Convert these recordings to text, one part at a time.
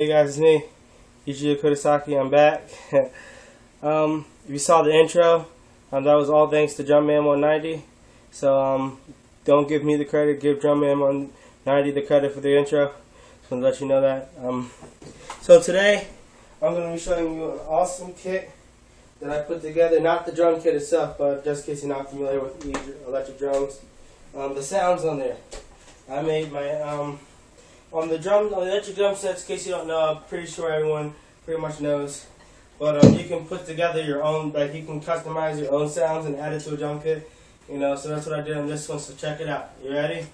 Hey guys, it's me, Ichiro Kurosaki. I'm back. If you saw the intro, that was all thanks to Drumman 190. So don't give me the credit, give Drumman 190 the credit for the intro. Just want to let you know that. So today, I'm going to be showing you an awesome kit that I put together. Not the drum kit itself, but just in case you're not familiar with electric drums. The sounds on there. I made my on the electric drum sets, in case you don't know, I'm pretty sure everyone pretty much knows. But you can put together your own, like you can customize your own sounds and add it to a drum kit. You know, so that's what I did on this one, so check it out. You ready?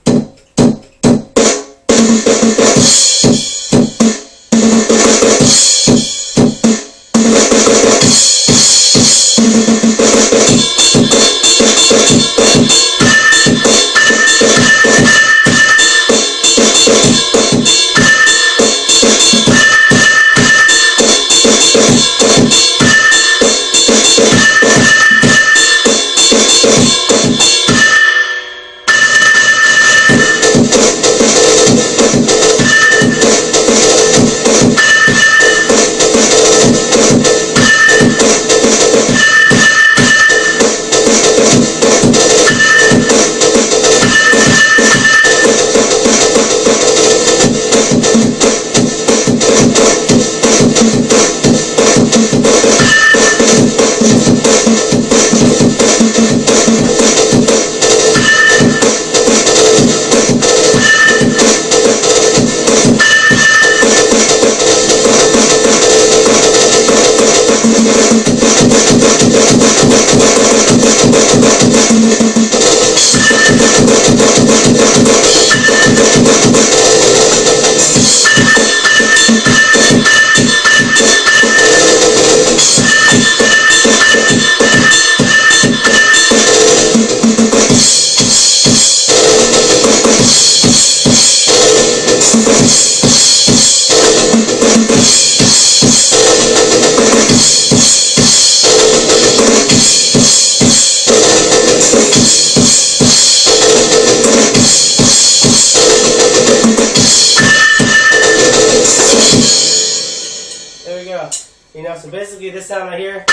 There we go. You know, so basically this sound right here,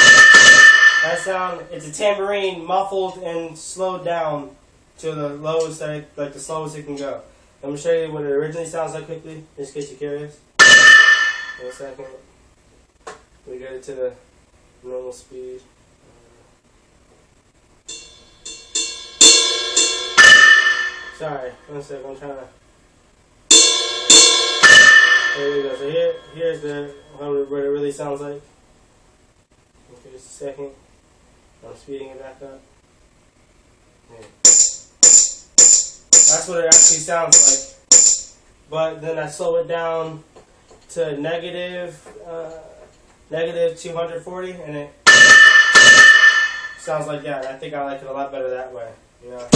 that sound, it's a tambourine muffled and slowed down to the lowest, like the slowest it can go. I'm going to show you what it originally sounds like quickly, just in case you're curious. In a second. We get it to the normal speed. Sorry, 1 second, I'm trying to... There we go. So here's what it really sounds like. Okay, just a second. I'm speeding it back up. Yeah. That's what it actually sounds like. But then I slow it down to negative 240, and it sounds like that. I think I like it a lot better that way. You know.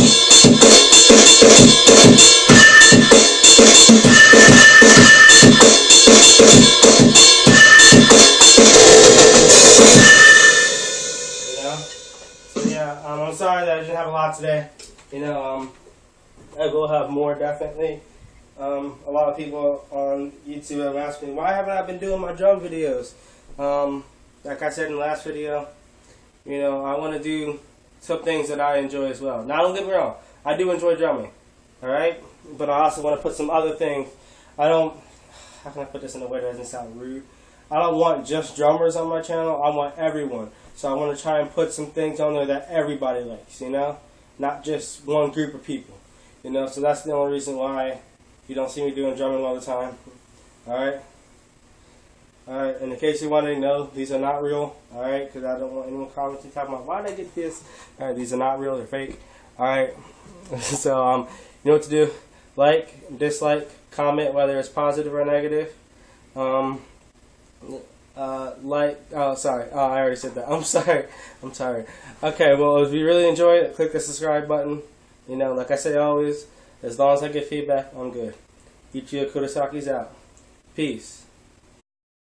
So yeah, I'm sorry that I didn't have a lot today. You know, I will have more definitely. A lot of people on YouTube have asked me, why haven't I been doing my drum videos? Like I said in the last video, you know, I want to do some things that I enjoy as well. Now, don't get me wrong, I do enjoy drumming, alright? But I also want to put some other things. How can I put this in a way that doesn't sound rude? I don't want just drummers on my channel, I want everyone. So I want to try and put some things on there that everybody likes, you know? Not just one group of people, you know? So that's the only reason why you don't see me doing drumming all the time, alright? Alright, and in case you wanted to know, these are not real, alright? Because I don't want anyone commenting talking about, why did I get this? Alright, these are not real, they're fake, alright? So, you know what to do. Like, dislike, comment, whether it's positive or negative. Oh, sorry. Oh, I already said that. I'm sorry. Okay, well, if you really enjoy it, click the subscribe button. You know, like I say always, as long as I get feedback, I'm good. Ichiro Kurosaki's out. Peace.